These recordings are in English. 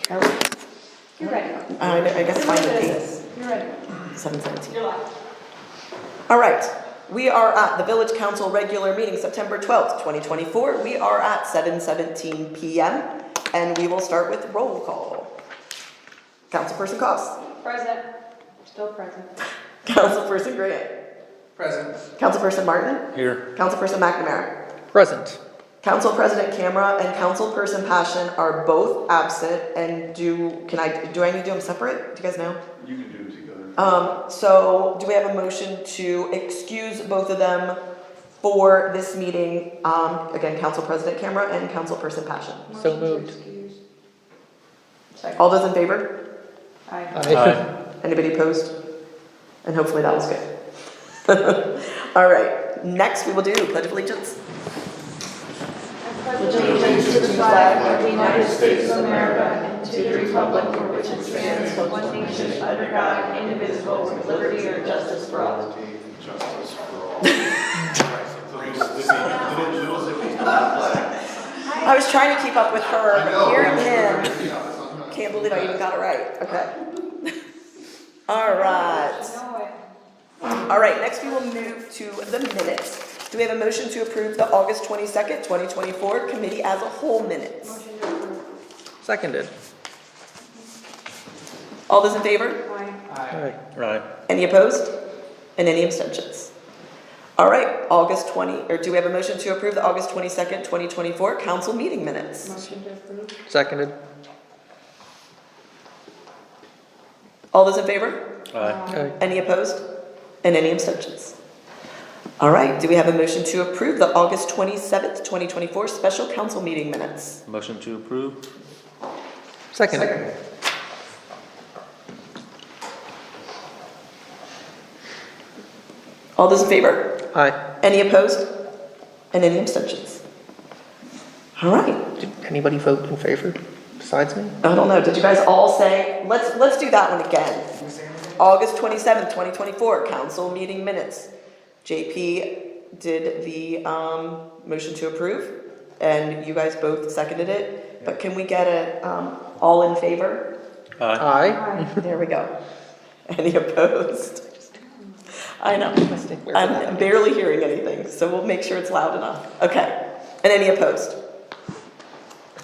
You're ready. I guess fine with this. You're ready. 7:17. You're live. All right, we are at the Village Council regular meeting, September 12th, 2024. We are at 7:17 p.m. and we will start with roll call. Councilperson Cost. Present. Still present. Councilperson Grant. Present. Councilperson Martin. Here. Councilperson McNamara. Present. Council President Camera and Councilperson Passion are both absent. And do I need to do them separate? Do you guys know? You can do it together. So do we have a motion to excuse both of them for this meeting? Again, Council President Camera and Councilperson Passion. So moved. All those in favor? Aye. Aye. Anybody opposed? And hopefully that was good. All right, next we will do Pledge of Allegiance. Pledge allegiance to the flag of the United States of America and to the republic for which it stands, one nation under God, indivisible, with liberty and justice for all. Justice for all. I was trying to keep up with her, hearing him. Can't believe I even got it right. Okay. All right. All right, next we will move to the minutes. Do we have a motion to approve the August 22nd, 2024 committee as a whole minutes? Motion to approve. Seconded. All those in favor? Aye. Right. Any opposed? And any abstentions? All right, do we have a motion to approve the August 22nd, 2024 council meeting minutes? Motion to approve. Seconded. All those in favor? Aye. Any opposed? And any abstentions? All right, do we have a motion to approve the August 27th, 2024 special council meeting minutes? Motion to approve. Seconded. All those in favor? Aye. Any opposed? And any abstentions? All right, Did anybody vote in favor besides me? I don't know, did you guys all say, let's do that one again. August 27th, 2024 council meeting minutes. JP did the motion to approve, and you guys both seconded it. But can we get a all in favor? Aye. Aye. There we go. Any opposed? I know. I'm barely hearing anything, so we'll make sure it's loud enough. Okay. And any opposed?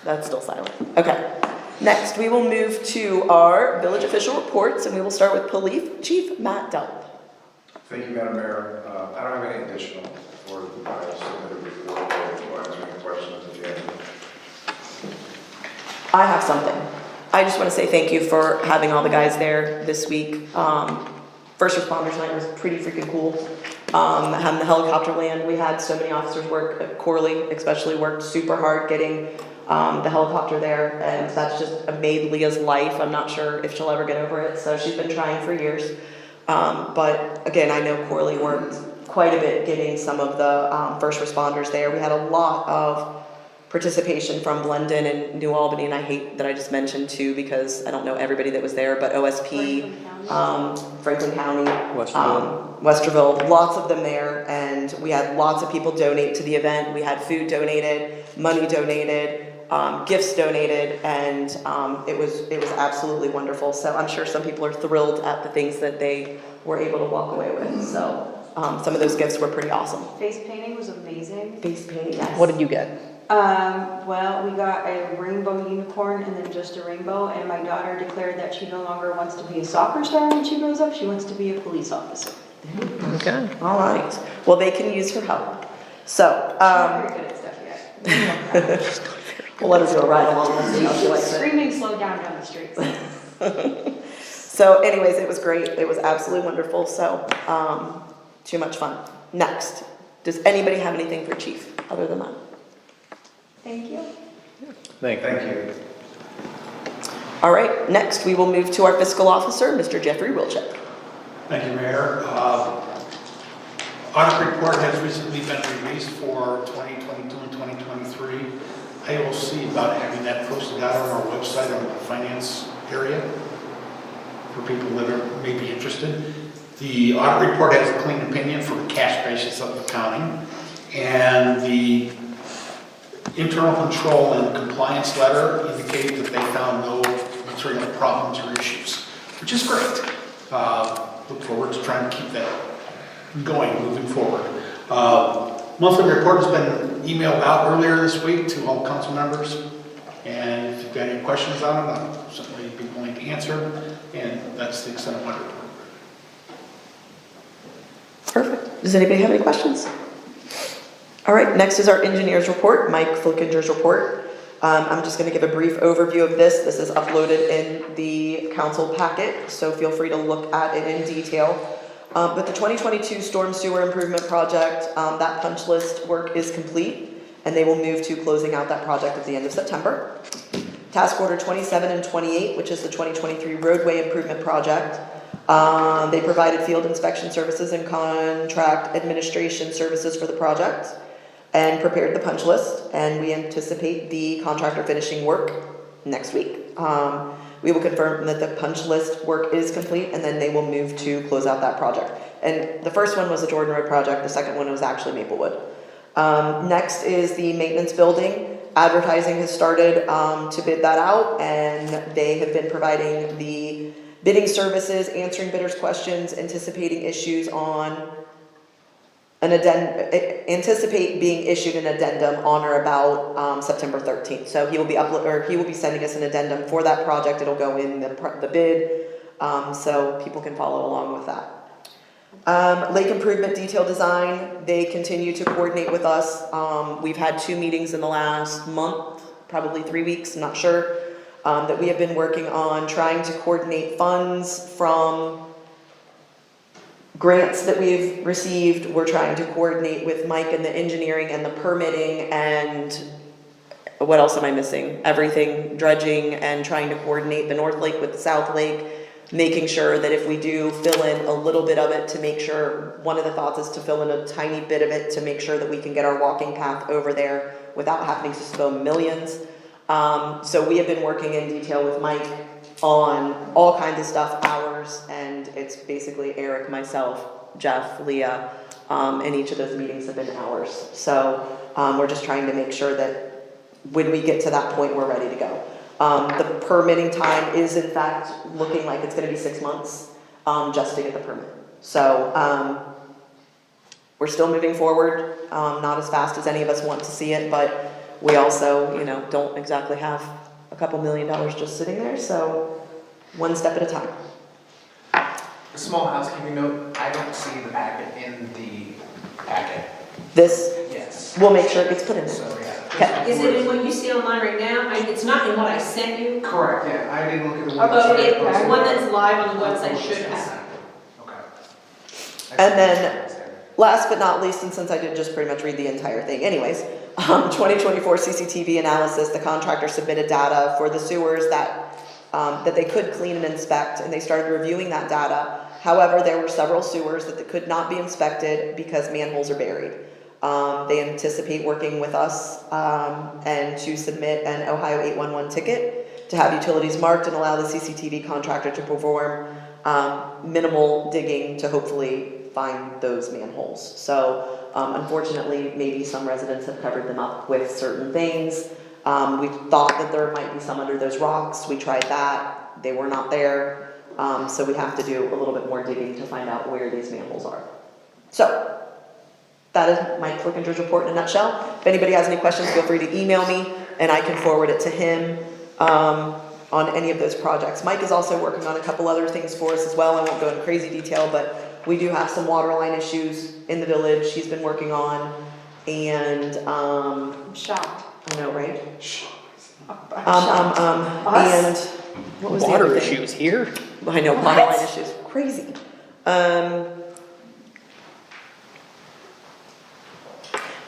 That's still silent. Okay. Next, we will move to our village official reports, and we will start with Police Chief Matt Delp. Thank you, Madam Mayor. I don't have any additional for the submitted report or answer any questions if you have any. I have something. I just want to say thank you for having all the guys there this week. First Responders Night was pretty freaking cool. Having the helicopter land, we had so many officers work. Corley especially worked super hard getting the helicopter there, and that's just made Leah's life. I'm not sure if she'll ever get over it, so she's been trying for years. But again, I know Corley worked quite a bit getting some of the first responders there. We had a lot of participation from Blendon and New Albany, and I hate that I just mentioned two because I don't know everybody that was there, but OSP, Franklin County, Westerville, lots of them there, and we had lots of people donate to the event. We had food donated, money donated, gifts donated, and it was absolutely wonderful. So I'm sure some people are thrilled at the things that they were able to walk away with. So some of those gifts were pretty awesome. Face painting was amazing. Face painting, yes. What did you get? Well, we got a rainbow unicorn and then just a rainbow, and my daughter declared that she no longer wants to be a soccer star when she grows up. She wants to be a police officer. Okay. All right. Well, they can use her help. So She's not very good at stuff yet. we'll let her do a ride along and see how she likes it. Screaming slow down the streets. So anyways, it was great. It was absolutely wonderful. So too much fun. Next, does anybody have anything for Chief other than that? Thank you. Thank you. Thank you. All right, next we will move to our fiscal officer, Mr. Jeffrey Wilczek. Thank you, Mayor. Audit report has recently been released for 2022 and 2023. I will see about having that posted out on our website on the finance area for people that may be interested. The audit report has a clean opinion for the cash basis of the accounting, and the internal control and compliance letter indicated that they found no answering any problems or issues, which is great. Look forward to trying to keep that going, moving forward. Monthly report has been emailed out earlier this week to all council members. And if you've got any questions on it, I'll certainly be willing to answer. And that's the extent of my report. Perfect. Does anybody have any questions? All right, next is our engineer's report, Mike Flickinger's report. I'm just going to give a brief overview of this. This is uploaded in the council packet, so feel free to look at it in detail. But the 2022 storm sewer improvement project, that punch list work is complete, and they will move to closing out that project at the end of September. Task order 27 and 28, which is the 2023 roadway improvement project. They provided field inspection services and contract administration services for the project and prepared the punch list, and we anticipate the contractor finishing work next week. We will confirm that the punch list work is complete, and then they will move to close out that project. And the first one was the Jordan Road project, the second one was actually Maplewood. Next is the maintenance building. Advertising has started to bid that out, and they have been providing the bidding services, answering bidders' questions, anticipating issues on an addendum, anticipate being issued an addendum on or about September 13th. So he will be sending us an addendum for that project. It'll go in the bid, so people can follow along with that. Lake improvement detail design, they continue to coordinate with us. We've had 2 meetings in the last month, probably 3 weeks, I'm not sure, that we have been working on trying to coordinate funds from grants that we've received. We're trying to coordinate with Mike and the engineering and the permitting and what else am I missing? Everything, dredging, and trying to coordinate the North Lake with the South Lake, making sure that if we do fill in a little bit of it, to make sure, one of the thoughts is to fill in a tiny bit of it to make sure that we can get our walking path over there without having to spend millions. So we have been working in detail with Mike on all kinds of stuff, hours, and it's basically Eric, myself, Jeff, Leah, and each of those meetings have been hours. So we're just trying to make sure that when we get to that point, we're ready to go. The permitting time is in fact looking like it's going to be 6 months just to get the permit. So we're still moving forward, not as fast as any of us want to see it, but we also, don't exactly have a couple $1 million just sitting there, so one step at a time. A small housekeeping note, I don't see the packet in the packet. This, Yes. we'll make sure it gets put in there. So, yeah. Okay. Is it in what you see online right now? It's not in what I sent you, Correct, yeah, I didn't look at the one. although that's the posted. one that's live on the website should have. Okay. And then, last but not least, and since I did just pretty much read the entire thing anyways, 2024 CCTV analysis, the contractor submitted data for the sewers that they could clean and inspect, and they started reviewing that data. However, there were several sewers that could not be inspected because manholes are buried. They anticipate working with us and to submit an Ohio 811 ticket to have utilities marked and allow the CCTV contractor to perform minimal digging to hopefully find those manholes. So unfortunately, maybe some residents have covered them up with certain things. We thought that there might be some under those rocks. We tried that. They were not there. So we have to do a little bit more digging to find out where these manholes are. So that is Mike Flickinger's report in a nutshell. If anybody has any questions, feel free to email me and I can forward it to him on any of those projects. Mike is also working on a couple other things for us as well. I won't go into crazy detail, but we do have some water line issues in the village he's been working on. And I'm shocked. I know, right? Us? And what was the Water other thing? issues here? I know, water line issues, crazy. And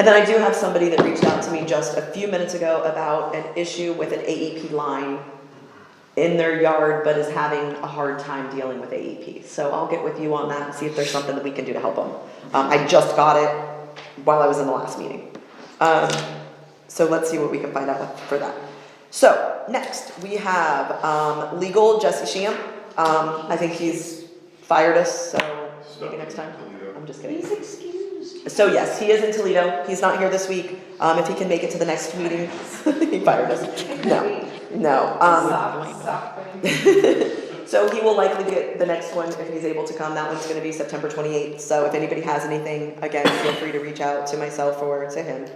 then I do have somebody that reached out to me just a few minutes ago about an issue with an AEP line in their yard, but is having a hard time dealing with AEP. So I'll get with you on that and see if there's something that we can do to help them. I just got it while I was in the last meeting. So let's see what we can find out for that. So next we have legal Jesse Sham. I think he's fired us, so maybe next time. I'm just kidding. He's excused. So yes, he is in Toledo. He's not here this week. If he can make it to the next meeting, he fired us. No. No, Soft thing. so he will likely get the next one if he's able to come. That one's gonna be September 28th. So if anybody has anything, again, feel free to reach out to myself or to him.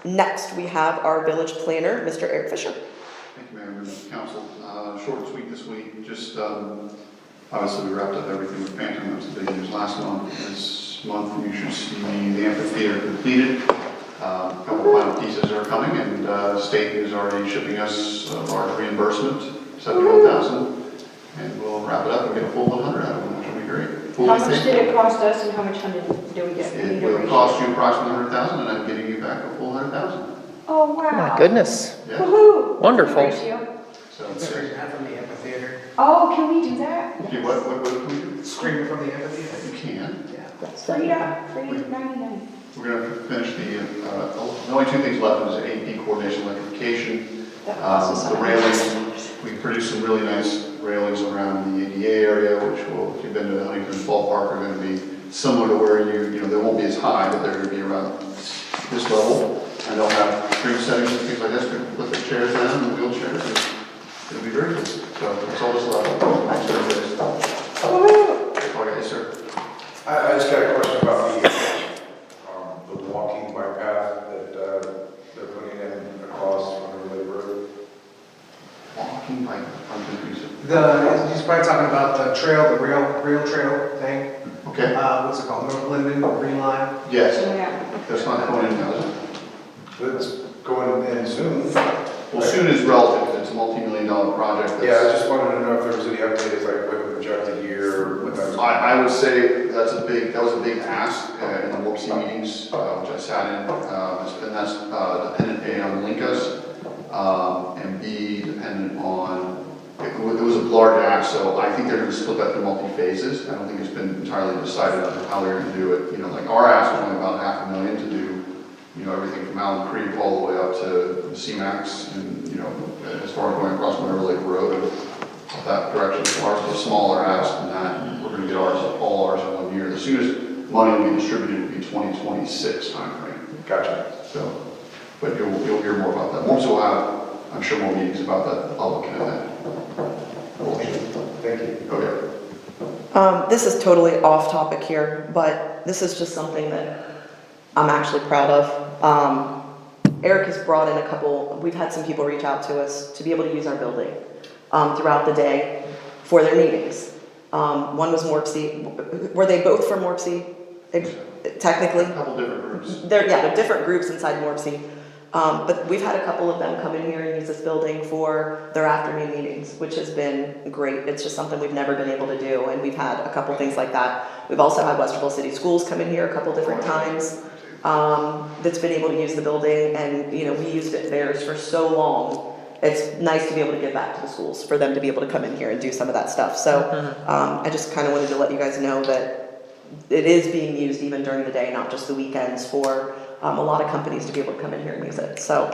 Next, we have our village planner, Mr. Eric Fisher. Thank you, Mayor, members of council. Short and sweet this week, just, obviously we wrapped up everything with Phantom, that was the big news last month. This month, you should see the amphitheater completed. A couple final pieces are coming, and the state is already shipping us a large reimbursement, $71,000. And we'll wrap it up and get a full 100 out of it, which will be great. How much did it cost us and how much do we get? It will cost you approximately $100,000, and I'm getting you back a full $100,000. Oh, wow. My goodness. Yeah, Woohoo. Wonderful. Ratio. so It's it's, screaming from the amphitheater. Oh, can we do that? okay, what can we do? Screaming from the amphitheater. You can. Yeah. Free up, free 99. We're going to finish the only two things left is AP coordination electrification. That costs us The railings, we produced some really nice railings around the ADA area, which will, if you've been to the Huntington Ballpark, are going to be similar to where you know, they won't be as high, but they're going to be around this level. And they'll have screen settings and things like this, to put the chairs down and wheelchairs. It'll be very good. So that's all this level. Thanks for everybody's thoughts. Okay, yes, sir. I just got a question about the walking bike path that they're putting in across Underwood Road. Walking bike, I'm confused. He's probably talking about the trail, the rail trail thing. Okay, What's it called? North Linden, Green Line? yes, Yeah. that's not going in now, is it? But it's going in soon. Well, soon is relative, it's a multi-million-dollar project. Yeah, I just wanted to know if there was any updates, like what the projected year, what that was. I would say that was a big ask in the WOPC meetings, which I sat in, and that's dependent A on Linkas, and B dependent on, it was a large ask, so I think they're gonna split that through multi-phases. I don't think it's been entirely decided on how they're gonna do it, you know, like our ask was only about $500,000 to do, you know, everything from Allen Creek all the way up to CMAX, and, you know, as far as going across Mineral Lake Road, that direction. So ours is a smaller ask than that, and we're gonna get all ours in 1 year. The soonest money will be distributed will be 2026 timeframe. Gotcha. So, but you'll hear more about that. Once we'll have, I'm sure, more meetings about that public and event. Thank you. Okay. This is totally off topic here, but this is just something that I'm actually proud of. Eric has brought in we've had some people reach out to us to be able to use our building throughout the day for their meetings. One was Morpsey. Were they both from Morpsey? Technically? A couple different groups. They're different groups inside Morpsey. But we've had a couple of them come in here and use this building for their afternoon meetings, which has been great. It's just something we've never been able to do, and we've had a couple things like that. We've also had Westerville City Schools come in here a couple different times, that's been able to use the building, and, you know, we used it theirs for so long. It's nice to be able to give back to the schools, for them to be able to come in here and do some of that stuff. So, I just kind of wanted to let you guys know that it is being used even during the day, not just the weekends, for a lot of companies to be able to come in here and use it. So,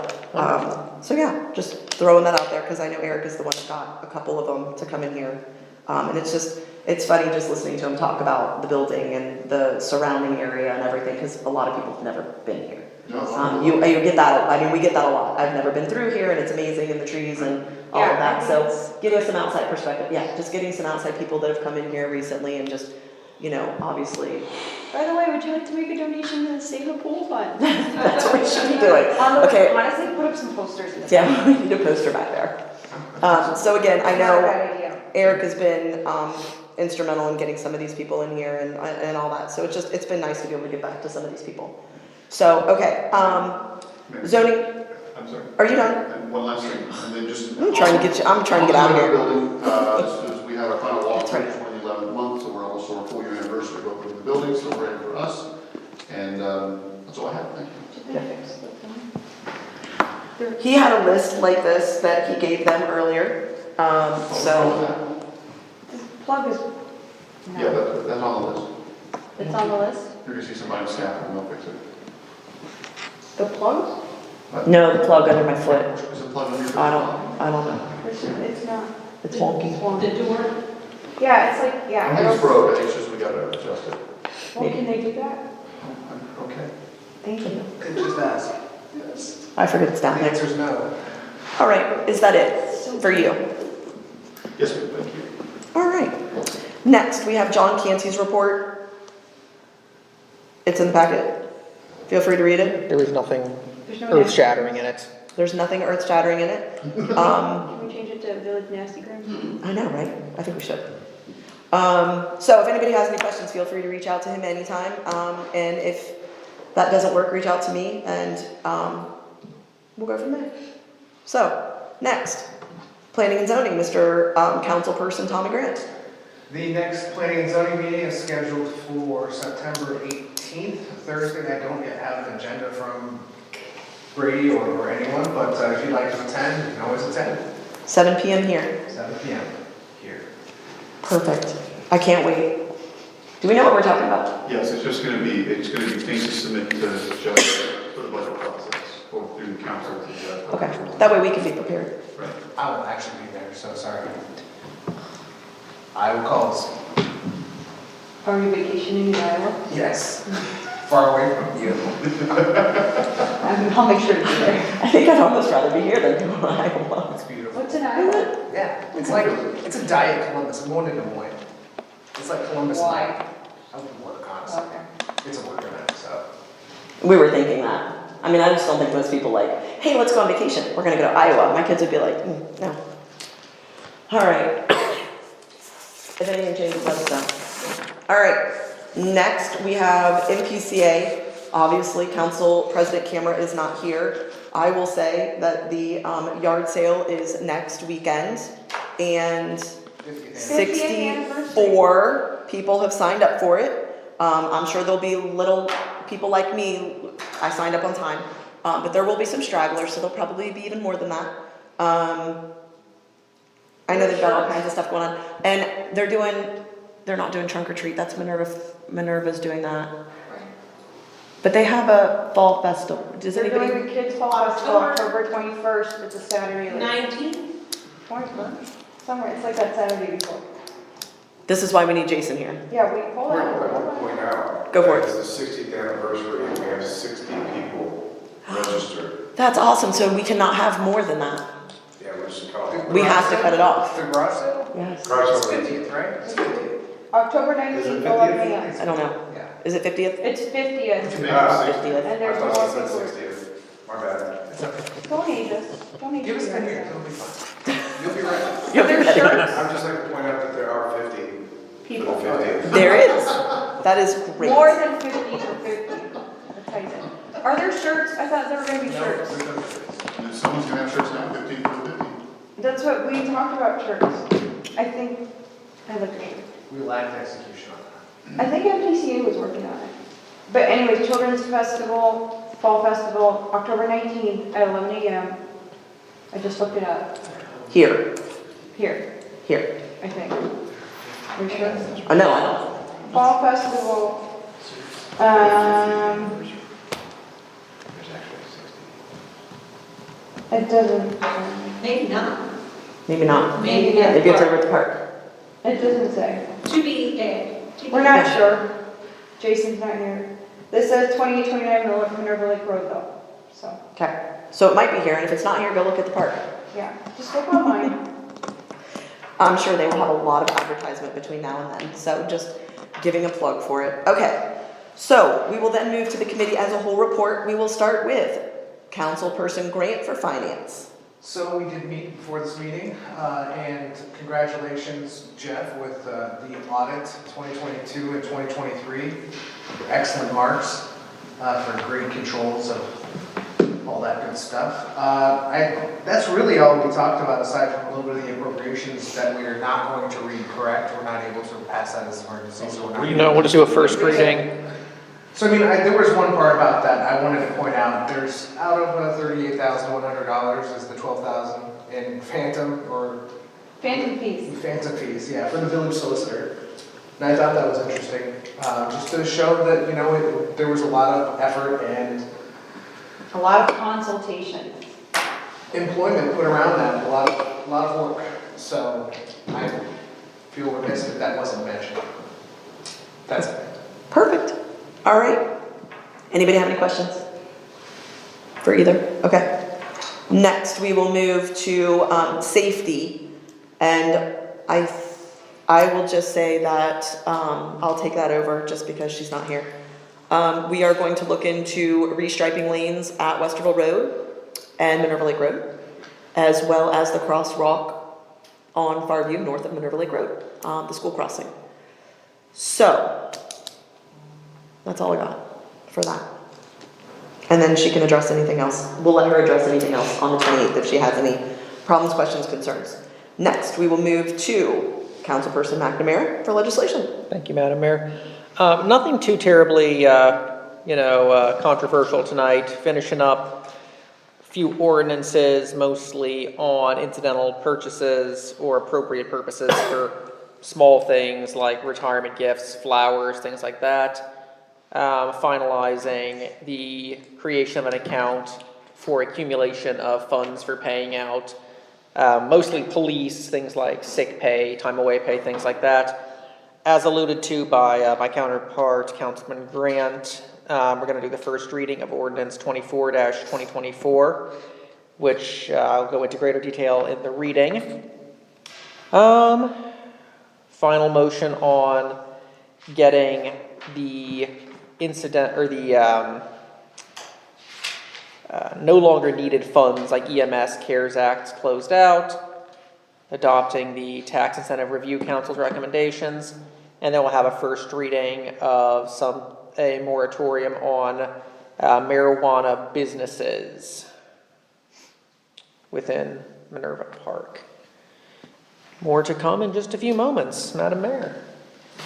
so yeah, just throwing that out there, because I know Eric is the one that got a couple of them to come in here. And it's funny just listening to him talk about the building and the surrounding area and everything, because a lot of people have never been here. You get that, I mean, we get that a lot. I've never been through here, and it's amazing, and the trees and all of that. So getting some outside perspective, just getting some outside people that have come in here recently, and just, you know, obviously. By the way, would you like to make a donation to the Save the Pool Fund? That's what we should be doing. Okay. Honestly, put up some posters in the. Yeah, we need a poster back there. So again, I know Eric has been instrumental in getting some of these people in here and all that. So it's been nice to be able to get back to some of these people. So, okay, zoning, I'm sorry. are you done? And one last thing, and then just. I'm trying to get out of here. Building, as we have our final That's right. walkthrough for the 11th month, so we're almost on our 4-year anniversary of opening the building, so we're ready for us. And that's all I have, thank you. He had a list like this that he gave them earlier, so. This plug is. Yeah, that's on the list. It's on the list? You're gonna see somebody in staff and they'll fix it. The plugs? No, the plug under my foot. Is it plugged in your? I don't know. It's not. It's wonky. The door, Yeah, it's like, I yeah. think it's broke, I think it's just we gotta adjust it. Well, can they do that? Okay. Thank you. Just ask. Yes. I forget it's The down there. answer's no. All right, is that it for you? Yes, ma'am, thank you. All right. Next, we have John Canty's report. It's in the packet. Feel free to read it. There was nothing There's no earth-shattering in it. There's nothing earth-shattering in it. Can we change it to Village Nasty Gram? I know, right? I think we should. So if anybody has any questions, feel free to reach out to him anytime. And if that doesn't work, reach out to me and we'll go from there. So, next, planning and zoning, Mr. Councilperson Tommy Grant. The next planning and zoning meeting is scheduled for September 18th, Thursday. I don't yet have an agenda from Brady or anyone, but if you'd like to attend, you can always attend. 7 p.m. here. 7 p.m. here. Perfect. I can't wait. Do we know what we're talking about? Yes, it's gonna be things to submit to the judge for the budget process, or through the council to the judge. Okay, that way we can be prepared. Right. I will actually be there, so sorry. I will call us. Are you vacationing in Iowa? Yes. Far away from you. I'll make sure to be there. I think I'd almost rather be here than go to Iowa. It's beautiful. What's in Iowa? Yeah, it's a diet Columbus. I'm going to Des Moines. It's like Columbus. Why? Night. I would work, honestly. Okay. It's a work event, so. We were thinking that. I mean, I just don't think most people like, hey, let's go on vacation. We're gonna go to Iowa. My kids would be like, no. All right. If anything changes, let us know. All right. Next, we have MPCA. Obviously, Council President Camera is not here. I will say that the yard sale is next weekend, and 64 people have signed up for it. I'm sure there'll be little people like me. I signed up on time, but there will be some stragglers, so there'll probably be even more than that. I know they've got all kinds of stuff going on, and they're not doing trunk or treat. That's Minerva's doing that. But they have a fall festival. Does They're anybody? doing the Kids Fall Festival October 21st. It's a Saturday. 19? 21st? Somewhere. It's like that Saturday before. This is why we need Jason here. Yeah, we hold We're on. going to point out. Go for it. It's the 60th anniversary and we have 60 people registered. That's awesome. So we cannot have more than that. Yeah, we should call it. We have to cut it off. The garage sale? Yes. It's Crossover. 50th, right? It's 50th. October Is it 19th, 11 50th? a.m. I don't know. Yeah. Is it 50th? It's 50th. 50th. And there's I more thought you people. said 60th. My bad. It's okay. Don't age us. Don't age Give us us. 10 years, it'll be fine. You'll be ready. You'll be There's ready. shirts. I'd just like to point out that there are 50 People. for the 50th. There is. That is great. More than 50 for 50. That's how you say it. Are there shirts? I thought there were gonna be shirts. There's no shirts. And someone's gonna have shirts now, 15 for 50. That's what we talked about shirts. I think, I looked at it. We lacked execution on that. I think MPCA was working on it. But anyways, Children's Festival, Fall Festival, October 19th at 11 a.m. I just looked it up. Here. Here, Here. I think. Are you sure? Oh, no, I don't. Fall Festival, it doesn't, Maybe not. Maybe not. Maybe Maybe it's over at the park. it doesn't say. To be, We're not sure. Jason's not here. This says 2829 Minerva Lake Road though, so, Okay. So it might be here, and if it's not here, go look at the park. yeah, just look online. I'm sure they will have a lot of advertisement between now and then, so just giving a plug for it. Okay, so we will then move to the committee as a whole report. We will start with Councilperson Grant for Finance. So we did meet before this meeting, and congratulations, Jeff, with the audit 2022 and 2023. Excellent marks for great controls of all that good stuff. That's really all we talked about, aside from a little bit of the appropriations that we are not going to read correct. We're not able to pass that as emergency, so we're not. No, we'll just do a first reading. So I mean, there was one part about that I wanted to point out. There's out of $38,100 is the $12,000 in phantom fees, yeah, for the village solicitor. And I thought that was interesting, just to show that, you know, there was a lot of effort and A lot of consultation. employment put around that, a lot of work. So I feel remiss that that wasn't mentioned. That's it. Perfect. All right. Anybody have any questions? For either? Okay. Next, we will move to safety, and I will just say that I'll take that over just because she's not here. We are going to look into restriping lanes at Westerville Road and Minerva Lake Road, as well as the crosswalk on Farview, north of Minerva Lake Road, the school crossing. So, that's all I got for that. And then she can address anything else. We'll let her address anything else on the 28th if she has any problems, questions, concerns. Next, we will move to Councilperson McNamara for legislation. Thank you, Madam Mayor. Nothing too terribly, controversial tonight. Finishing up a few ordinances, mostly on incidental purchases or appropriate purposes for small things like retirement gifts, flowers, things like that. Finalizing the creation of an account for accumulation of funds for paying out mostly police, things like sick pay, time away pay, things like that. As alluded to by my counterpart, Councilman Grant, we're going to do the first reading of Ordinance 24-2024, which I'll go into greater detail in the reading. Final motion on getting the incident or the no longer needed funds like EMS, CARES Act closed out, adopting the Tax Incentive Review Council's recommendations, and then we'll have a first reading of a moratorium on marijuana businesses within Minerva Park. More to come in just a few moments, Madam Mayor.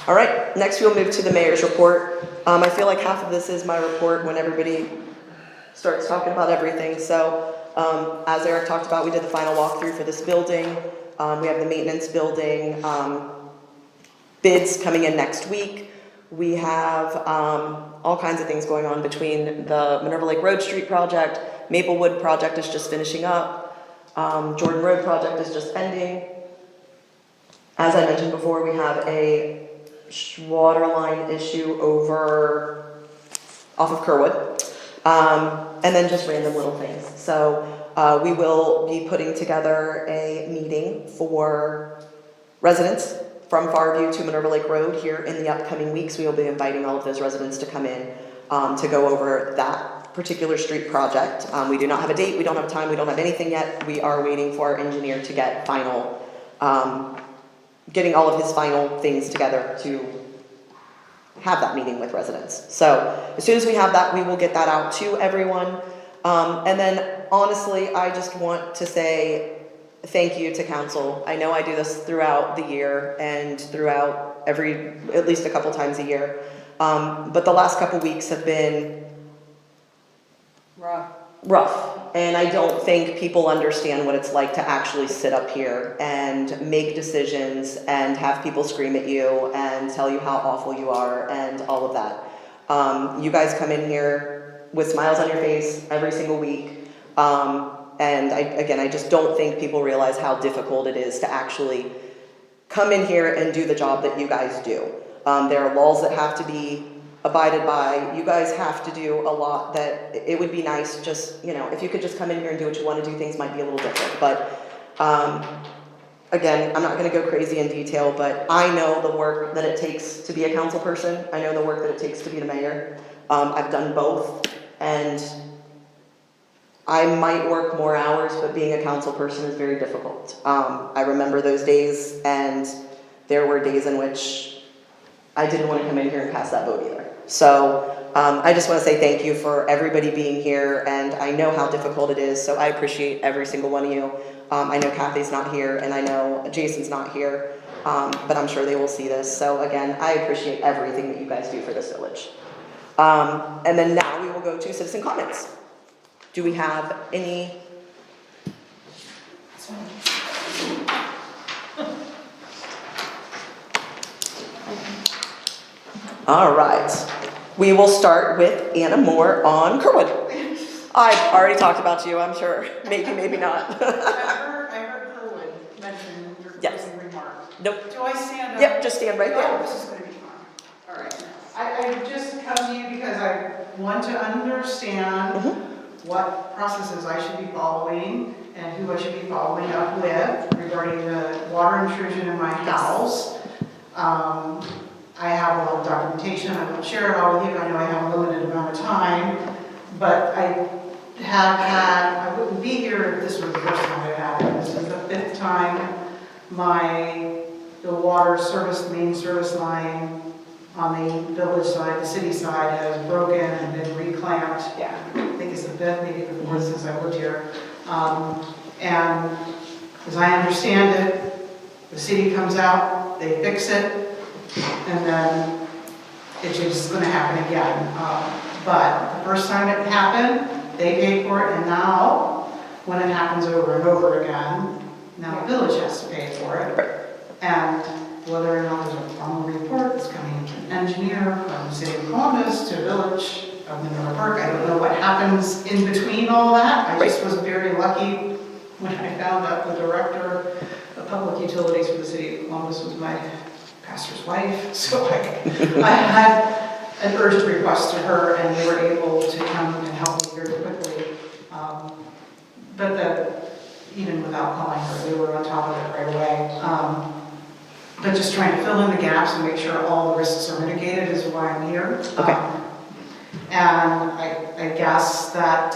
All right, next we'll move to the mayor's report. I feel like half of this is my report when everybody starts talking about everything. So as Eric talked about, we did the final walkthrough for this building. We have the maintenance building bids coming in next week. We have all kinds of things going on between the Minerva Lake Road Street project, Maplewood project is just finishing up, Jordan Road project is just ending. As I mentioned before, we have a water line issue off of Kerwood, and then just random little things. So we will be putting together a meeting for residents from Farview to Minerva Lake Road here in the upcoming weeks. We will be inviting all of those residents to come in to go over that particular street project. We do not have a date, we don't have a time, we don't have anything yet. We are waiting for our engineer to get getting all of his final things together to have that meeting with residents. So as soon as we have that, we will get that out to everyone. And then honestly, I just want to say thank you to council. I know I do this throughout the year and throughout at least a couple times a year. But the last couple weeks have been rough. And I don't think people understand what it's like to actually sit up here and make decisions and have people scream at you and tell you how awful you are and all of that. You guys come in here with smiles on your face every single week. And I just don't think people realize how difficult it is to actually come in here and do the job that you guys do. There are laws that have to be abided by. You guys have to do a lot that it would be nice just, if you could just come in here and do what you want to do, things might be a little different. But again, I'm not going to go crazy in detail, but I know the work that it takes to be a council person. I know the work that it takes to be the mayor. I've done both, and I might work more hours, but being a council person is very difficult. I remember those days, and there were days in which I didn't want to come in here and cast that vote either. So I just want to say thank you for everybody being here, and I know how difficult it is, so I appreciate every single one of you. I know Kathy's not here, and I know Jason's not here, but I'm sure they will see this. So again, I appreciate everything that you guys do for this village. And then now we will go to citizen comments. Do we have any? All right, we will start with Anna Moore on Kerwood. I've already talked about you, I'm sure. Maybe not. I heard Kerwood mention your Yes. closing remark. Nope. Do I stand up? Yep, just stand right Oh, there. this is gonna be fun. All right. I just come to you because I want to understand what processes I should be following and who I should be following up with regarding the water intrusion in my house. I have a lot of documentation, I won't share it all with you, I know I have a limited amount of time, but I have had, I wouldn't be here if this were the first time it happened. This is the 5th time the water service, main service line on the village side, the city side has broken and been reclamped. Yeah. I think it's the 5th, maybe the 4th since I lived here. And as I understand it, the city comes out, they fix it, and then it's just gonna happen again. But the first time it happened, they paid for it, and now, when it happens over and over again, now the village has to pay for it. And whether or not there's a formal report that's coming to an engineer from the city of Columbus to village of Mineral Park, I don't know what happens in between all that. I just was very lucky when I found out the director of public utilities for the city of Columbus was my pastor's wife, so I had an urgent request to her, and they were able to come and help me very quickly. But even without calling her, they were on top of it right away. But just trying to fill in the gaps and make sure all the risks are mitigated is why I'm here. Okay. And I guess that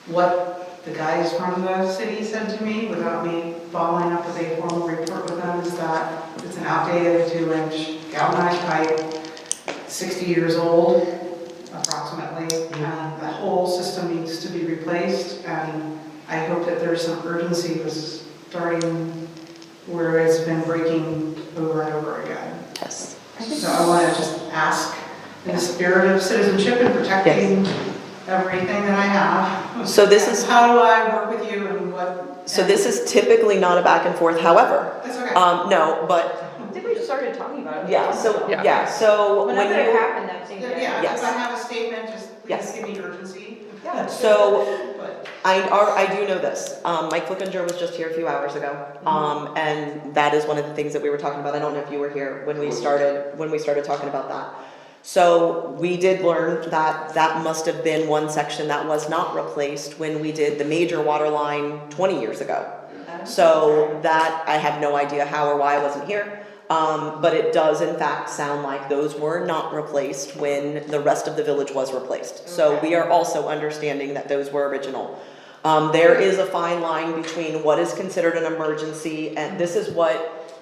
what the guys from the city said to me, without me following up with a formal report with them, is that it's an outdated 2-inch galvanized pipe, 60 years old approximately, and the whole system needs to be replaced. And I hope that there's some urgency with starting where it's been breaking over and over again. Yes. So I want to just ask, in the spirit of citizenship and protecting everything that I have. So this is- How do I work with you and what? So this is typically not a back and forth, however, That's okay. no, but, I think we just started talking about it. yeah, so, Yeah. yeah, so when Whenever it you, happened, that seemed to. Yeah, Yes. if I have a statement, just Yes. please give me urgency. Yeah, so- But I do know this, Mike Flickinger was just here a few hours ago, and that is one of the things that we were talking about, I don't know if you were here when we started talking about that. So we did learn that that must have been one section that was not replaced when we did the major water line 20 years ago. So that, I have no idea how or why I wasn't here, but it does in fact sound like those were not replaced when the rest of the village was replaced. So we are also understanding that those were original. There is a fine line between what is considered an emergency, and this is what,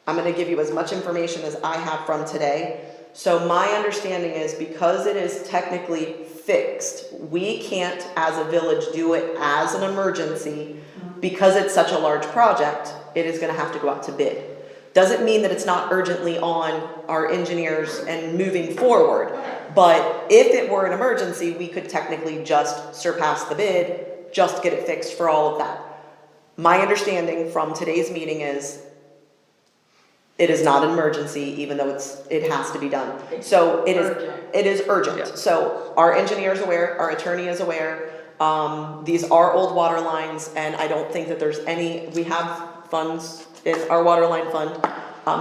I'm gonna give you as much information as I have from today. So my understanding is because it is technically fixed, we can't as a village do it as an emergency. Because it's such a large project, it is gonna have to go out to bid. Doesn't mean that it's not urgently on our engineers and moving forward. But if it were an emergency, we could technically just surpass the bid, just get it fixed for all of that. My understanding from today's meeting is it is not an emergency, even though it has to be done. So it is urgent. Yeah. So our engineer is aware, our attorney is aware. These are old water lines, and I don't think that there's we have funds in our water line fund.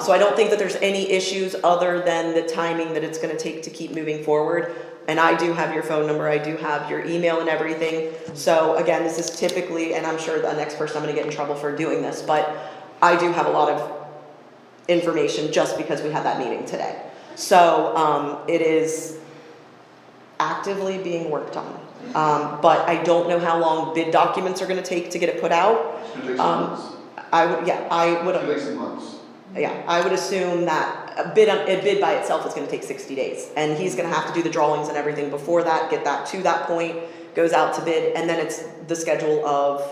So I don't think that there's any issues other than the timing that it's gonna take to keep moving forward. And I do have your phone number, I do have your email and everything. So again, this is typically, and I'm sure the next person I'm gonna get in trouble for doing this, but I do have a lot of information just because we had that meeting today. So, it is actively being worked on. But I don't know how long bid documents are gonna take to get it put out. It's gonna take some months. I It's would, gonna take some months. yeah, I would assume that a bid by itself is gonna take 60 days. And he's gonna have to do the drawings and everything before that, get that to that point, goes out to bid, and then it's the schedule of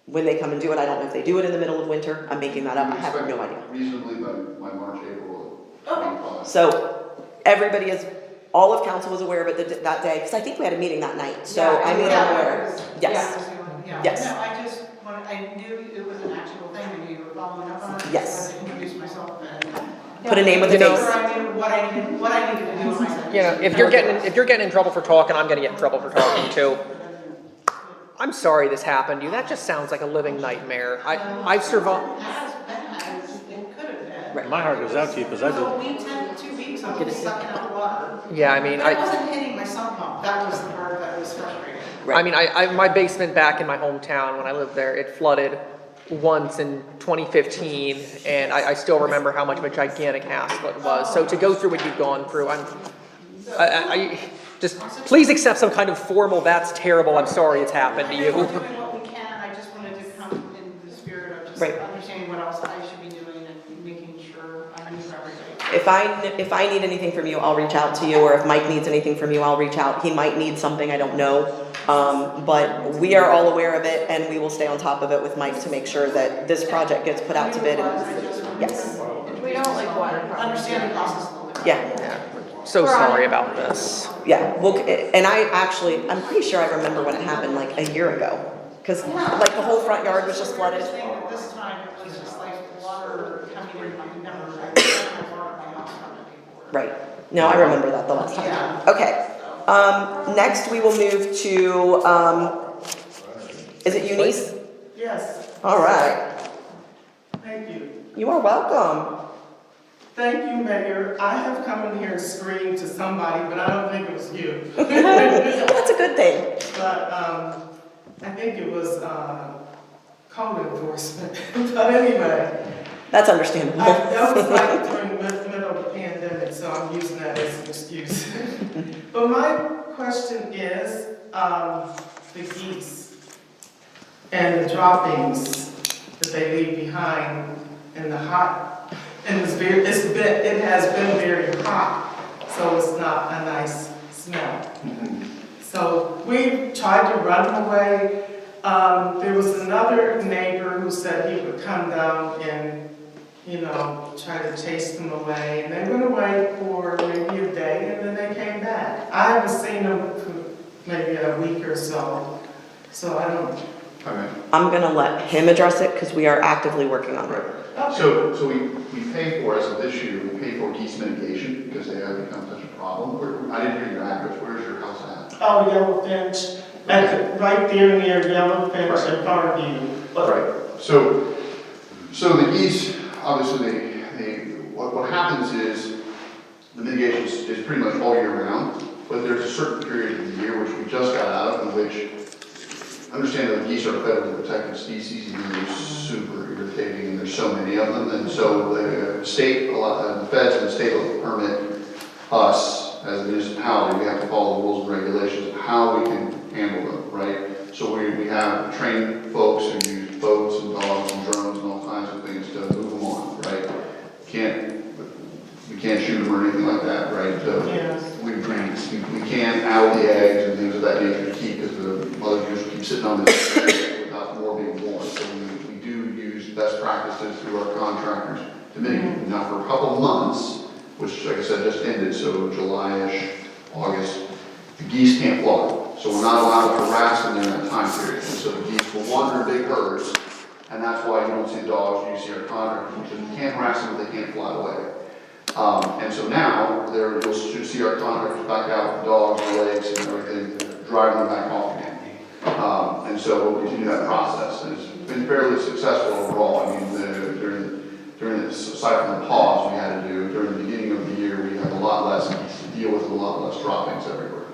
when they come and do it. I don't know if they do it in the middle of winter, I'm making that up, I have no idea. Reasonably by March, April of 25. So, everybody all of council was aware of it that day, because I think we had a meeting that night, so Yeah, I made yeah, them aware. it was- Yes. yeah, it was the only- yeah. Yes. No, I knew it was an actual thing, and you were following up on it. Yes. So I had to introduce myself and. Put a name with a You know- face. So I knew what I needed to do on my. You know, if you're getting in trouble for talking, I'm gonna get in trouble for talking too. I'm sorry this happened to you. That just sounds like a living nightmare. I've survived. As bad as it could have been. Right. My heart goes out to you because I So did. we 2 weeks of Get it. sucking out water. Yeah, I mean, But it wasn't hitting my sump pump, that was the part that was frustrating. I mean, my basement back in my hometown, when I lived there, it flooded once in 2015, and I still remember how much of a gigantic hassle it was. So to go through what you've gone through, I just, please accept some kind of formal, that's terrible, I'm sorry it's happened to you. We're doing what we can, I just wanted to come in the spirit of just Right. understanding what else I should be doing and making sure I knew everything. If I need anything from you, I'll reach out to you, or if Mike needs anything from you, I'll reach out. He might need something, I don't know. But we are all aware of it, and we will stay on top of it with Mike to make sure that this project gets put out to bid. Yes, We don't like water problems. Understand the process a little bit. yeah, Yeah, so sorry about this. yeah. Well, and I'm pretty sure I remember when it happened like a year ago. Cause like the whole front yard was just flooded. Thing that this time it was just like water coming in, I've never, I've never had water in my house coming before. Right. No, I remember that the last time. Yeah. Okay. Next we will move to, is it Eunice? Yes, All right. thank you. You are welcome. Thank you, Mayor. I have come in here and screamed to somebody, but I don't think it was you. That's a good thing. But I think it was code enforcement. But anyway, That's understandable. that was like during the middle of the pandemic, so I'm using that as an excuse. But my question is, the geese and the droppings that they leave behind in the hot, and it has been very hot, so it's not a nice smell. So we tried to run them away. There was another neighbor who said he would come down and, try to chase them away. And they went away for maybe a day and then they came back. I haven't seen them for maybe a week or so. So I don't. Okay. I'm gonna let him address it because we are actively working on it. So we pay for, as of this year, we pay for geese mitigation because they have become such a problem. I didn't hear your address. Where's your house at? Oh, Yellowfinch, right there near Yellowfinch and Farview. Right. So the geese, obviously, what happens is the mitigation is pretty much all year round, but there's a certain period of the year which we just got out of, in which, understand that geese are a federally protected species, and they're super irritating, and there's so many of them, and so the state, the feds and the state will permit us as a municipality, we have to follow the rules and regulations of how we can handle them, right? So we have trained folks who use boats and dogs and drones and all kinds of things to move them on, right? We can't shoot them or anything like that, right? Yes. We can't out the eggs and things of that nature to keep, because the mother goose will keep sitting on the without more being born. So we do use best practices through our contractors to mitigate. Now for a couple of months, which like I said just ended, so July-ish, August, the geese can't fly. So we're not allowed to harass them during that time period. And so the geese will wander in big herds, and that's why you don't see the dogs, you see our contractors, because you can't harass them if they can't fly away. And so now, you'll see our contractors back out with dogs, legs, and everything, driving them back off again. And so we'll continue that process, and it's been fairly successful overall. I mean, during this, aside from the pause we had to do, during the beginning of the year, we had a lot less to deal with, a lot less droppings everywhere.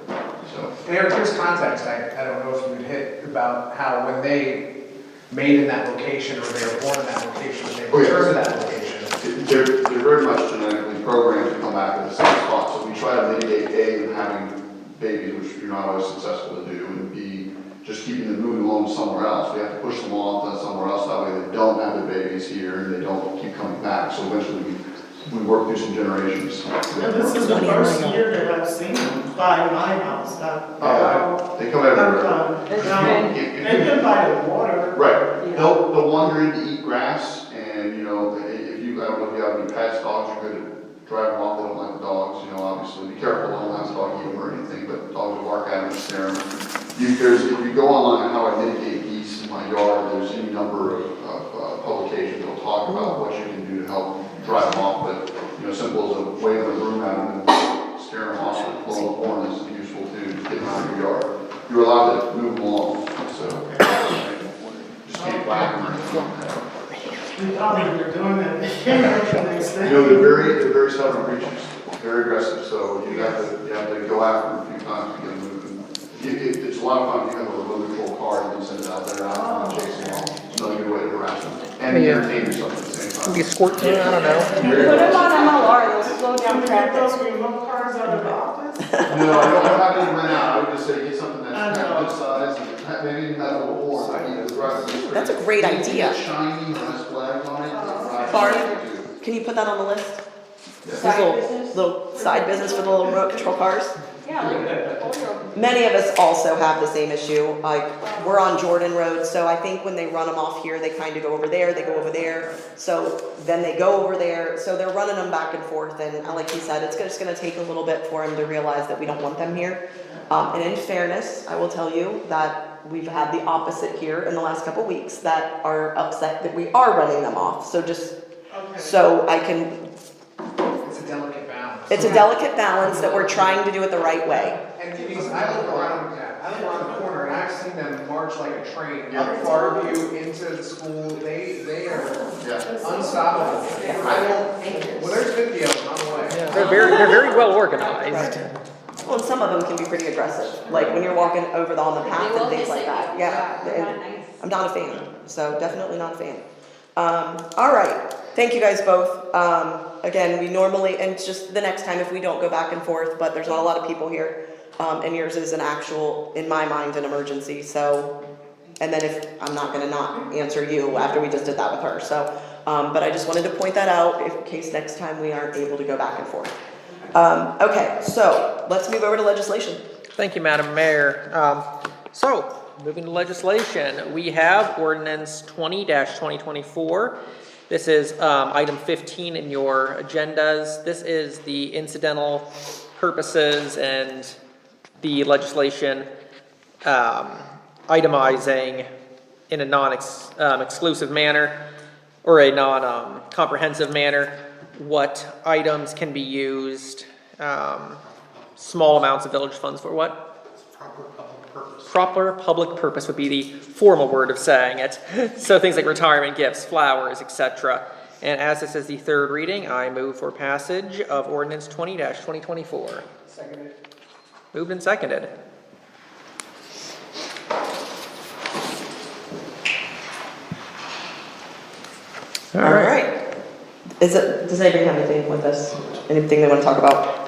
So. Eric, here's context, I don't know if you would hit about how when they made in that location or they were born in that location, when they returned to that location. They're very much genetically programmed to come back to the same spot, so we try to mitigate A, having babies, which you're not always successful to do, and B, just keeping them moving along somewhere else. We have to push them off to somewhere else, that way they don't have their babies here and they don't keep coming back, so eventually we work through some generations. And this is the first year that I've seen them by my house. They come everywhere. They've been by the water. Right, they'll wander in to eat grass, and I don't know if you have any pets, dogs are good at driving them off, they don't like the dogs, obviously, be careful, don't have a dog eat them or anything, but dogs will bark at them and scare them. If you go online on how I mitigate geese in my yard, there's any number of publications that'll talk about what you can do to help drive them off, but, simple as a wave of a broom at them and scare them off with a blown up horn is useful too, to get them out of your yard. You're allowed to move them along, so, just can't whack them or anything like that. We thought we were doing that. They're very stubborn creatures. very aggressive, so you have to go after them a few times to get them moving. It's a lot of fun, if you have a remote control car, you can send it out there, out and chase them all. It's another good way to harass them, and Yeah. entertain yourself at the same time. Maybe a squirt team, I don't know. Put them on MLR, they'll slow Can down we get traffic. those remote cars out of the office? No, I don't have any rent out, I would just say get something I that's know. good size, and maybe even have a little horn, like you know, throughout the district. That's a great idea. Anything Shiny, has flags on it. Barb? do. Can you put that on the list? Yeah. This little side business for the little remote control cars? Yeah, like, Many of us also have the same issue, like, we're on Jordan Road, so I think when they run them off here, they kind of go over there, they go over there, so then they go over there, so they're running them back and forth, and like he said, it's just gonna take a little bit for him to realize that we don't want them here. And in fairness, I will tell you that we've had the opposite here in the last couple weeks that are upset that we are running them off, so just, Okay. so I can, It's a delicate balance. it's a delicate balance that we're trying to do it the right way. And Denise, I live around the corner and I've seen them march like a train up Farview into the school. They are Yeah. unstoppable. I don't, well, there's 50 of them on the way. Yeah, they're very well organized. Well, and some of them can be pretty aggressive, like when you're walking over on the path and things like that, yeah. and I'm not a fan, so definitely not a fan. All right, thank you guys both. Again, we normally, and it's just the next time if we don't go back and forth, but there's not a lot of people here. And yours is an actual, in my mind, an emergency, so, and then if, I'm not gonna not answer you after we just did that with her, so. But I just wanted to point that out in case next time we aren't able to go back and forth. Okay, so let's move over to legislation. Thank you, Madam Mayor. So, moving to legislation, we have ordinance 20-2024. This is item 15 in your agendas. This is the incidental purposes and the legislation itemizing in a non-exclusive manner or a non-comprehensive manner what items can be used, small amounts of village funds for what? Proper public purpose. Proper public purpose would be the formal word of saying it. So things like retirement gifts, flowers, etc. And as this is the third reading, I move for passage of ordinance 20-2024. Seconded. Moved and seconded. All right. Does anybody have anything with this? Anything they want to talk about?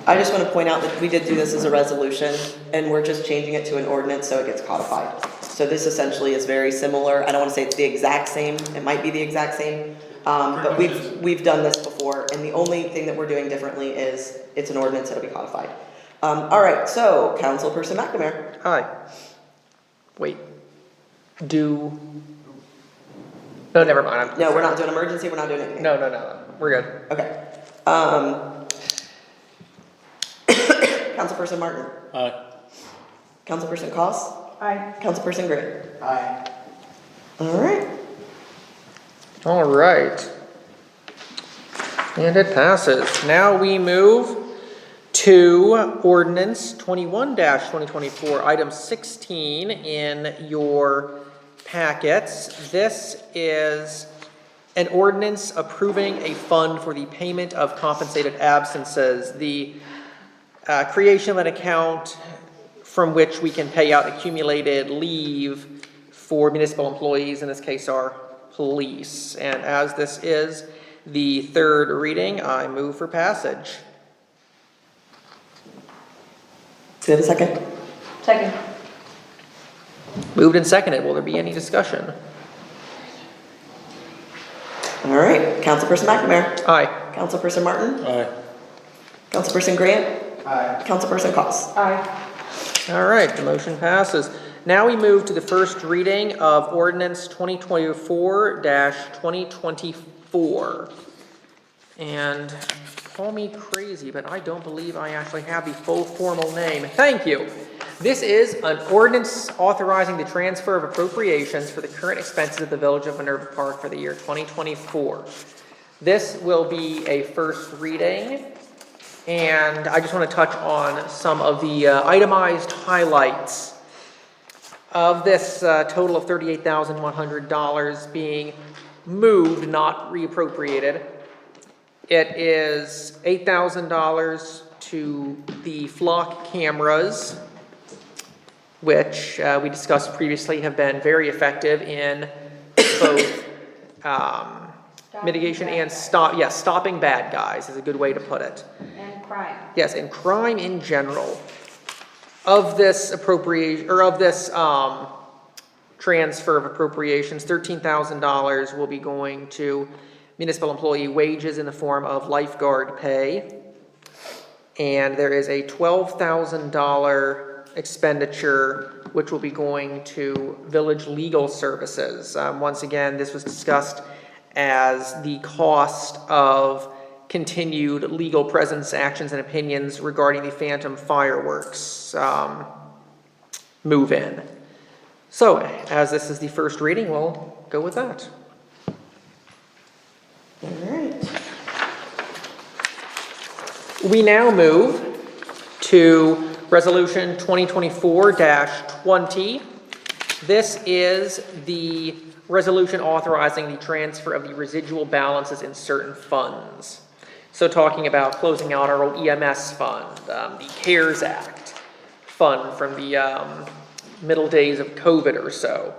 I just want to point out that we did do this as a resolution, and we're just changing it to an ordinance so it gets codified. So this essentially is very similar. I don't want to say it's the exact same. It might be the exact same. But we've done this before, and the only thing that we're doing differently is it's an ordinance that'll be codified. All right, so Councilperson McNamara. Aye. Wait. No, never mind. No, we're not doing emergency, we're not doing anything. No. We're good. Okay. Councilperson Martin. Aye. Councilperson Koss. Aye. Councilperson Grant. Aye. All right. All right. And it passes. Now we move to ordinance 21-2024, item 16 in your packets. This is an ordinance approving a fund for the payment of compensated absences, the creation of an account from which we can pay out accumulated leave for municipal employees, in this case our police. And as this is the third reading, I move for passage. Do you have a second? Second. Moved and seconded. Will there be any discussion? All right. Councilperson McNamara. Aye. Councilperson Martin. Aye. Councilperson Grant. Aye. Councilperson Koss. Aye. All right, the motion passes. Now we move to the first reading of ordinance 2024-2024. And call me crazy, but I don't believe I actually have the full formal name. Thank you. This is an ordinance authorizing the transfer of appropriations for the current expenses of the Village of Minerva Park for the year 2024. This will be a first reading, and I just want to touch on some of the itemized highlights of this total of $38,100 being moved, not reappropriated. It is $8,000 to the flock cameras, which we discussed previously have been very effective in both mitigation and stopping bad guys is a good way to put it. And crime. Yes, and crime in general. Of this appropriation, or of this transfer of appropriations, $13,000 will be going to municipal employee wages in the form of lifeguard pay. And there is a $12,000 expenditure which will be going to village legal services. Once again, this was discussed as the cost of continued legal presence, actions, and opinions regarding the Phantom fireworks move-in. So, as this is the first reading, we'll go with that. All right. We now move to Resolution 2024-20. This is the resolution authorizing the transfer of the residual balances in certain funds. So talking about closing out our old EMS fund, the CARES Act fund from the middle days of COVID or so.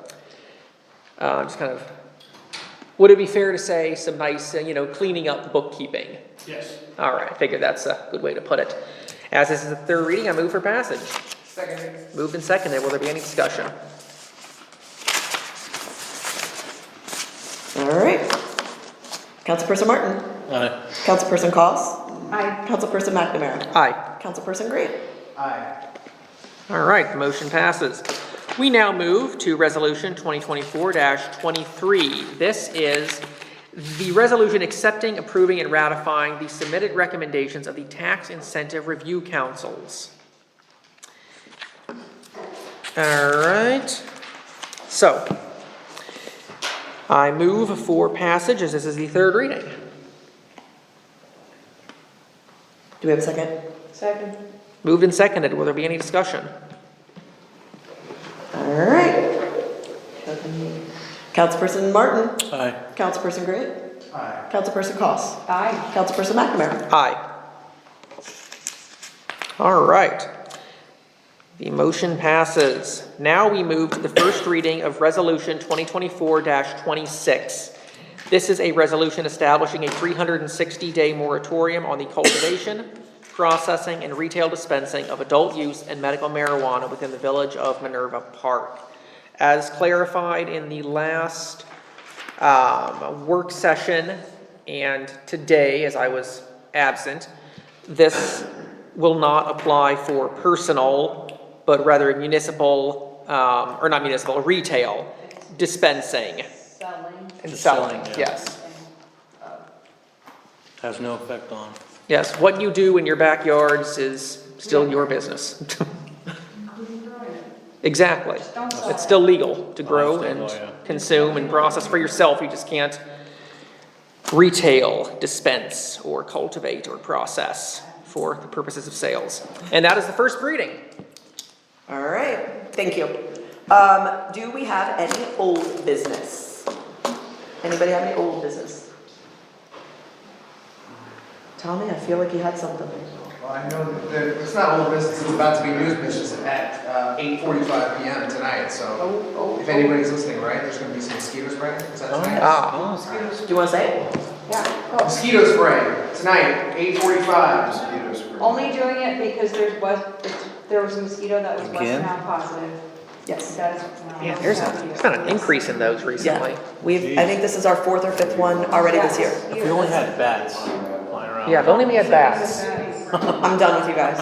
Just kind of, would it be fair to say some nice, cleaning up bookkeeping? Yes. All right, I figured that's a good way to put it. As this is the third reading, I move for passage. Second. Moved and seconded. Will there be any discussion? All right. Councilperson Martin. Aye. Councilperson Cost. Aye. Councilperson McNamara. Aye. Councilperson Gray. Aye. All right, the motion passes. We now move to Resolution 2024-23. This is the resolution accepting, approving, and ratifying the submitted recommendations of the Tax Incentive Review Councils. All right. So, I move for passage as this is the third reading. Do we have a second? Second. Moved and seconded. Will there be any discussion? All right. Councilperson Martin. Aye. Councilperson Gray. Aye. Councilperson Cost. Aye. Councilperson McNamara. Aye. All right. The motion passes. Now we move to the first reading of Resolution 2024-26. This is a resolution establishing a 360-day moratorium on the cultivation, processing, and retail dispensing of adult use and medical marijuana within the village of Minerva Park. As clarified in the last work session and today, as I was absent, this will not apply for personal, but rather municipal, or not municipal, retail dispensing Selling. and Selling, selling, yeah. yes. Has no effect on. Yes, what you do in your backyards is still your business. Exactly. Don't sell It's it. still legal to grow still and law, yeah. consume and process for yourself. You just can't retail, dispense, or cultivate or process for the purposes of sales. And that is the first reading. All right. Thank you. Do we have any old business? Anybody have any old business? Tommy, I feel like you had something. Well, I know that it's not old business, it's about to be news business at 8:45 PM tonight, so if anybody's listening, right, there's gonna be some mosquito spray, is that tonight? Ah, Do you want to say it? Yeah. Mosquito spray, tonight, 8:45. Mosquitoes for- Only doing it because there was a mosquito that was West Nile positive. Yes. That is. yeah, there's been an increase in those recently. Yeah. I think this is our fourth or fifth one already this year. If we only had bats flying around. Yeah, if only we had bats. I'm done with you guys.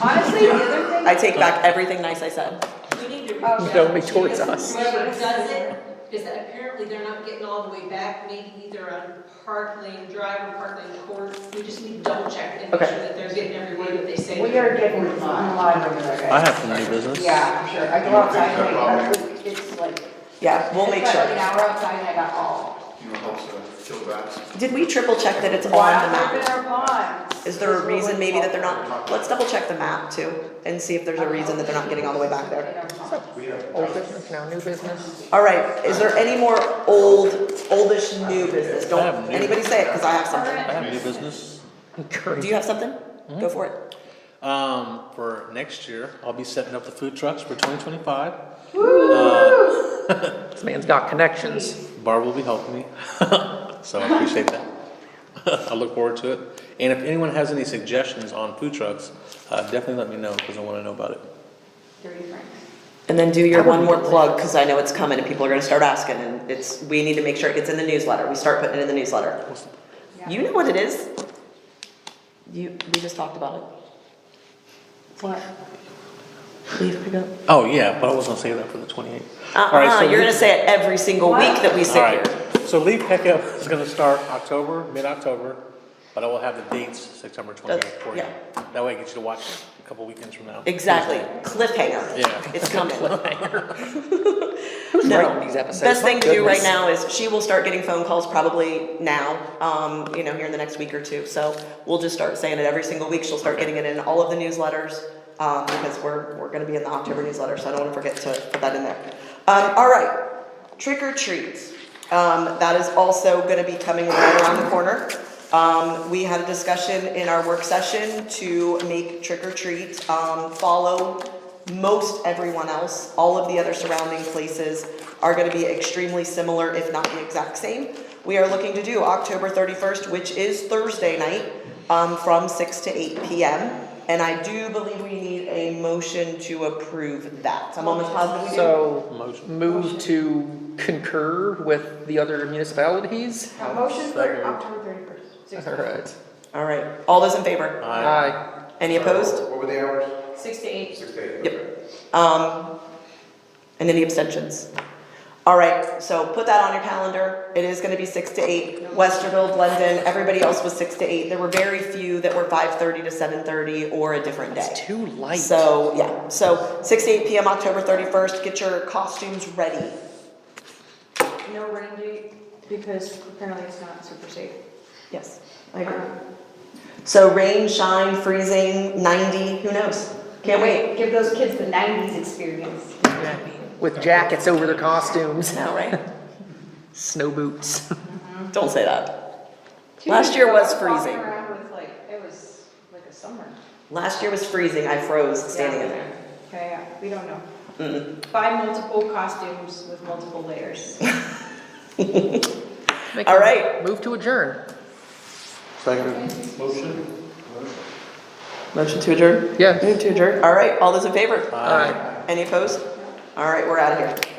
Honestly, the other thing. I take back everything nice I said. We need to reach Oh, out. Only towards us. Whoever does it, because apparently they're not getting all the way back, maybe either on Park Lane Drive or Park Lane Court. We just need to double check and make Okay. sure that they're getting every word that they say. We are getting a lot of regular guys. I have some new business. Yeah, I'm sure. I go outside and it's like. Yeah, we'll make it's sure. like an hour outside and I got all. You know, helps to kill bats. Did we triple check that it's on the map? Is there a reason maybe that they're not, let's double check the map too, and see if there's a reason that they're not getting all the way back there. Old business, now new business. All right, is there any more oldish new business? I Don't, have new- anybody say it, because I have something. I have new business. Do you have something? Go for it. For next year, I'll be setting up the food trucks for 2025. This man's got connections. Barb will be helping me, so I appreciate that. I look forward to it. And if anyone has any suggestions on food trucks, definitely let me know, because I want to know about it. And then do your one more plug, because I know it's coming and people are gonna start asking, and we need to make sure it gets in the newsletter. We start putting it in the newsletter. You know what it is? We just talked about it. What? Leave pickup. Oh, yeah, but I was gonna say that for the 28th. All right, so You're gonna say it every single week that we All sit right, here. so leaf pickup is gonna start mid-October, but I will have the dates September 28th for you. Yeah. That way I get you to watch it a couple weekends from now. Exactly, cliffhanger. Yeah. It's coming. Who's No. writing these episodes? Best thing My to do right goodness. now is she will start getting phone calls probably now, here in the next week or two. So we'll just start saying it every single week. She'll start getting it in all of the newsletters, because we're gonna be in the October newsletter, so I don't wanna forget to put that in there. All right, trick or treat. That is also gonna be coming right around the corner. We had a discussion in our work session to make trick or treat, follow most everyone else. All of the other surrounding places are gonna be extremely similar, if not the exact same. We are looking to do October 31st, which is Thursday night, from 6 to 8 p.m. And I do believe we need a motion to approve that. I'm almost positive we do. So, Motion. move to concur with the other municipalities? Motion for October 31st. All right. All right, all those in favor? Aye. Any opposed? What were the hours? 6 to 8. 6 to 8? Yep. And any abstentions? All right, so put that on your calendar. It is gonna be 6 to 8. Westerville, Glendon, everybody else was 6 to 8. There were very few that were 5:30 to 7:30 or a different day. It's too light. So, yeah, so 6 to 8 p.m. October 31st, get your costumes ready. No rain date, because apparently it's not super safe. Yes, I agree. So rain, shine, freezing, 90, who knows? Can't wait. Give those kids the 90s experience. With jackets over their costumes. Now, right? Snow boots. Don't say that. Last year was freezing. Walking around with it was like a summer. Last year was freezing, I froze standing in there. Okay, yeah, we don't know. Mm-mm. Buy multiple costumes with multiple layers. All right. Move to adjourn. Motion to adjourn? Yes. Move to adjourn. All right, all those in favor? Aye. Any opposed? All right, we're out of here.